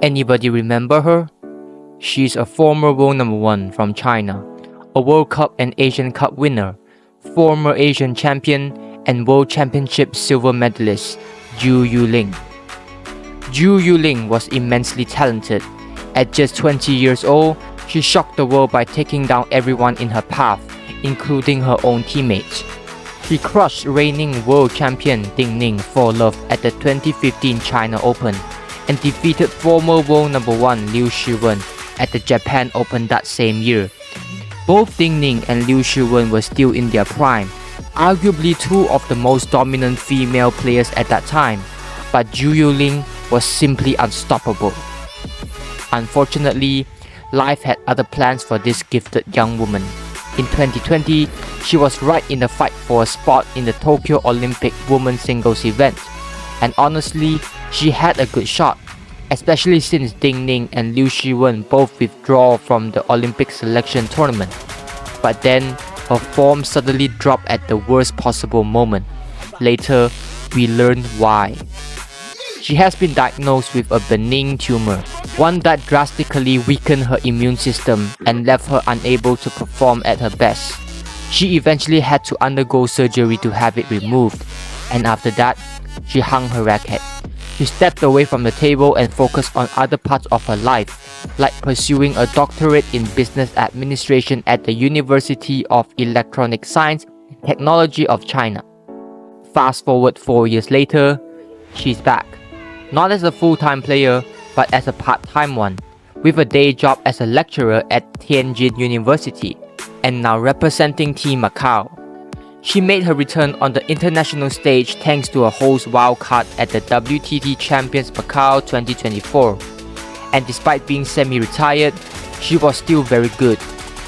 Anybody remember her? She's a former world number 1 from China, a World Cup and Asian Cup winner, former Asian champion and World Championship silver medalist, Zhu Yuling. Zhu Yuling was immensely talented. At just 20 years old, she shocked the world by taking down everyone in her path, including her own teammates. She crushed reigning world champion Ding Ning for love at the 2015 China Open and defeated former world number 1 Liu Shiwen at the Japan Open that same year. Both Ding Ning and Liu Shiwen were still in their prime, arguably two of the most dominant female players at that time, but Zhu Yuling was simply unstoppable. Unfortunately, life had other plans for this gifted young woman. In 2020, she was right in the fight for a spot in the Tokyo Olympic women's singles event, and honestly, she had a good shot, especially since Ding Ning and Liu Shiwen both withdraw from the Olympic selection tournament. But then, her form suddenly dropped at the worst possible moment. Later, we learned why. She has been diagnosed with a benign tumor, one that drastically weakened her immune system and left her unable to perform at her best. She eventually had to undergo surgery to have it removed, and after that, she hung her racket. She stepped away from the table and focused on other parts of her life, like pursuing a doctorate in business administration at the University of Electronic Science and Technology of China. Fast forward 4 years later, she's back. Not as a full-time player, but as a part-time one, with a day job as a lecturer at Tianjin University, and now representing Team Macao. She made her return on the international stage thanks to a host wildcard at the WTT Champions Macao 2024. And despite being semi-retired, she was still very good.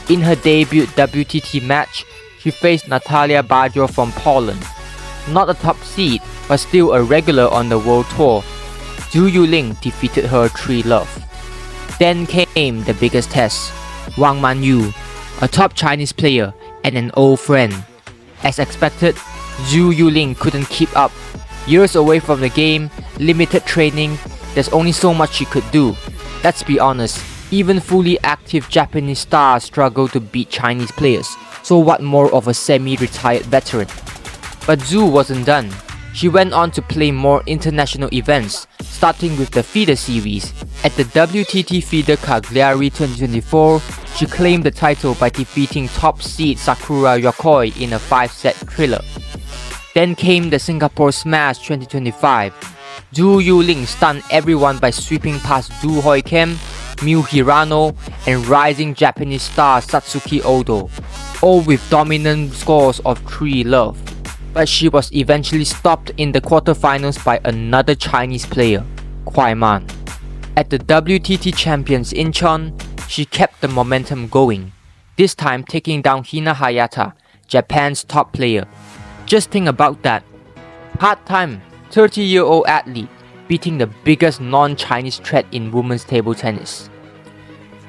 In her debut WTT match, she faced Natalia Baggio from Poland. Not a top seed, but still a regular on the World Tour, Zhu Yuling defeated her 3-love. Then came the biggest test, Wang Manyu, a top Chinese player and an old friend. As expected, Zhu Yuling couldn't keep up. Years away from the game, limited training, there's only so much she could do. Let's be honest, even fully active Japanese stars struggle to beat Chinese players, so what more of a semi-retired veteran? But Zhu wasn't done. She went on to play more international events, starting with the feeder series. At the WTT Feeder Cagliari 2024, she claimed the title by defeating top seed Sakura Yokoi in a 5-set thriller. Then came the Singapore Smash 2025. Zhu Yuling stunned everyone by sweeping past Du Hoi Kem, Miu Hirano, and rising Japanese star Satsuki Odo, all with dominant scores of 3-love. But she was eventually stopped in the quarterfinals by another Chinese player, Kuai Man. At the WTT Champions Incheon, she kept the momentum going, this time taking down Hina Hayata, Japan's top player. Just think about that. Part-time, 30-year-old athlete beating the biggest non-Chinese threat in women's table tennis.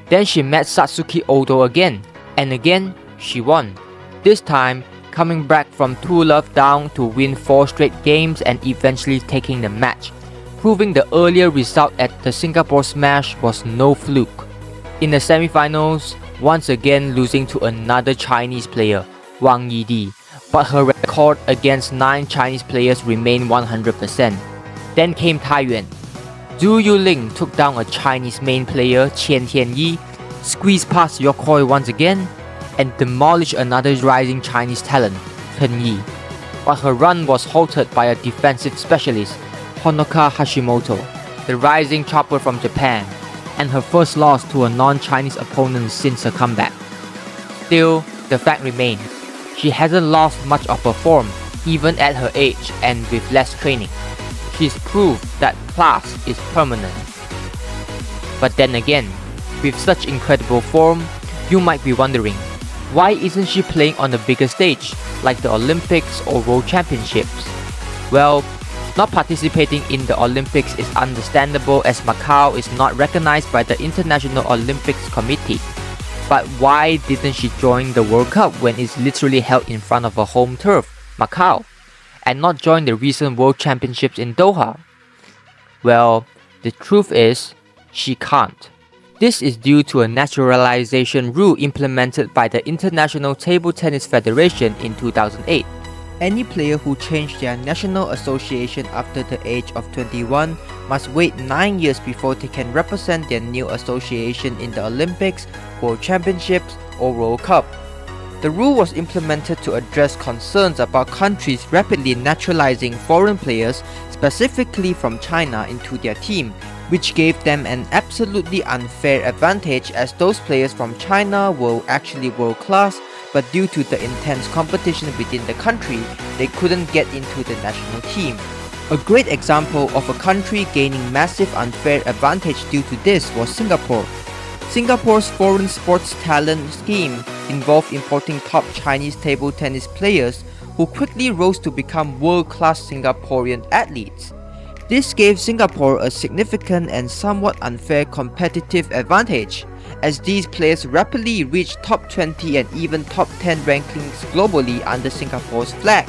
Then she met Satsuki Odo again, and again, she won. This time, coming back from 2-love down to win 4 straight games and eventually taking the match, proving the earlier result at the Singapore Smash was no fluke. In the semifinals, once again losing to another Chinese player, Wang Yidi, but her record against 9 Chinese players remained 100%. Then came Taiyuan. Zhu Yuling took down a Chinese main player, Qian Tianyi, squeezed past Yokoi once again, and demolished another rising Chinese talent, Chen Yi. But her run was halted by a defensive specialist, Honoka Hashimoto, the rising chopper from Japan, and her first loss to a non-Chinese opponent since her comeback. Still, the fact remains, she hasn't lost much of her form, even at her age and with less training. She's proved that class is permanent. But then again, with such incredible form, you might be wondering, why isn't she playing on the bigger stage, like the Olympics or World Championships? Well, not participating in the Olympics is understandable as Macau is not recognized by the International Olympics Committee. But why didn't she join the World Cup when it's literally held in front of her home turf, Macau, and not join the recent World Championships in Doha? Well, the truth is, She can't. This is due to a naturalization rule implemented by the International Table Tennis Federation in 2008. Any player who changed their national association after the age of 21 must wait 9 years before they can represent their new association in the Olympics, World Championships, or World Cup. The rule was implemented to address concerns about countries rapidly naturalizing foreign players, specifically from China, into their team, which gave them an absolutely unfair advantage as those players from China were actually world class, but due to the intense competition within the country, they couldn't get into the national team. A great example of a country gaining massive unfair advantage due to this was Singapore. Singapore's foreign sports talent scheme involved importing top Chinese table tennis players who quickly rose to become world-class Singaporean athletes. This gave Singapore a significant and somewhat unfair competitive advantage, as these players rapidly reached top 20 and even top 10 rankings globally under Singapore's flag.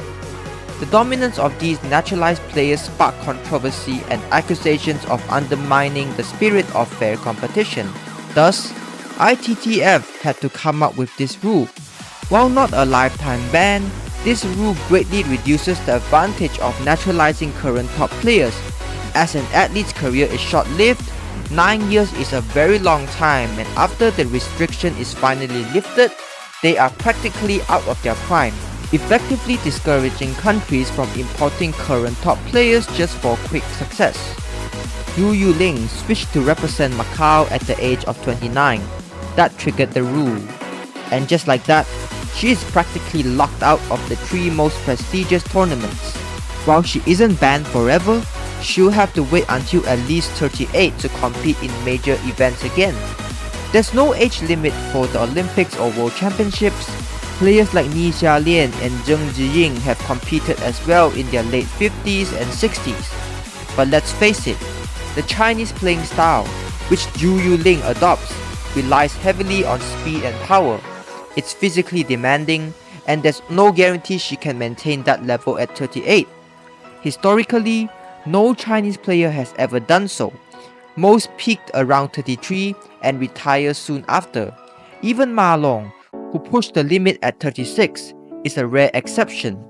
The dominance of these naturalized players sparked controversy and accusations of undermining the spirit of fair competition. Thus, ITTF had to come up with this rule. While not a lifetime ban, this rule greatly reduces the advantage of naturalizing current top players. As an athlete's career is short-lived, 9 years is a very long time, and after the restriction is finally lifted, they are practically out of their prime, effectively discouraging countries from importing current top players just for quick success. Zhu Yuling switched to represent Macao at the age of 29. That triggered the rule. And just like that, she is practically locked out of the 3 most prestigious tournaments. While she isn't banned forever, she'll have to wait until at least 38 to compete in major events again. There's no age limit for the Olympics or World Championships. Players like Ni Xiaolian and Zhu Yuling have competed as well in their late 50s and 60s. But let's face it, the Chinese playing style, which Zhu Yuling adopts, relies heavily on speed and power. It's physically demanding, and there's no guarantee she can maintain that level at 38. Historically, no Chinese player has ever done so. Most peaked around 33 and retire soon after. Even Ma Long, who pushed the limit at 36, is a rare exception.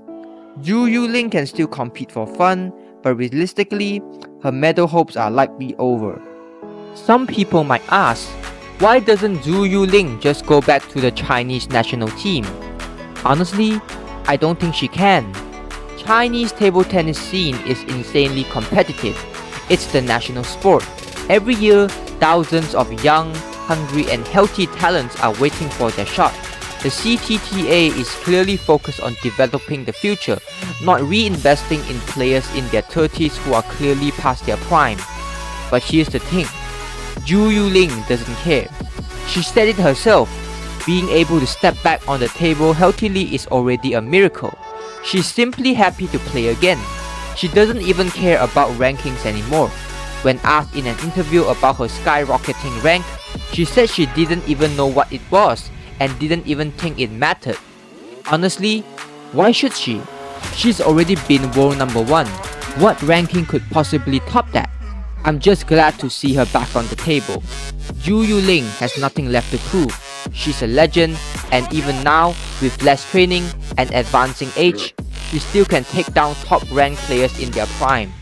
Zhu Yuling can still compete for fun, but realistically, her medal hopes are likely over. Some people might ask, why doesn't Zhu Yuling just go back to the Chinese national team? Honestly, I don't think she can. Chinese table tennis scene is insanely competitive. It's the national sport. Every year, thousands of young, hungry and healthy talents are waiting for their shot. The CTTA is clearly focused on developing the future, not reinvesting in players in their 30s who are clearly past their prime. But here's the thing, Zhu Yuling doesn't care. She said it herself, being able to step back on the table healthily is already a miracle. She's simply happy to play again. She doesn't even care about rankings anymore. When asked in an interview about her skyrocketing rank, she said she didn't even know what it was and didn't even think it mattered. Honestly, why should she? She's already been world number 1. What ranking could possibly top that? I'm just glad to see her back on the table. Zhu Yuling has nothing left to prove. She's a legend, and even now, with less training and advancing age, she still can take down top-ranked players in their prime.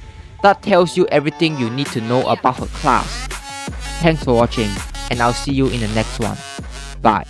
That tells you everything you need to know about her class. Thanks for watching, and I'll see you in the next one. Bye.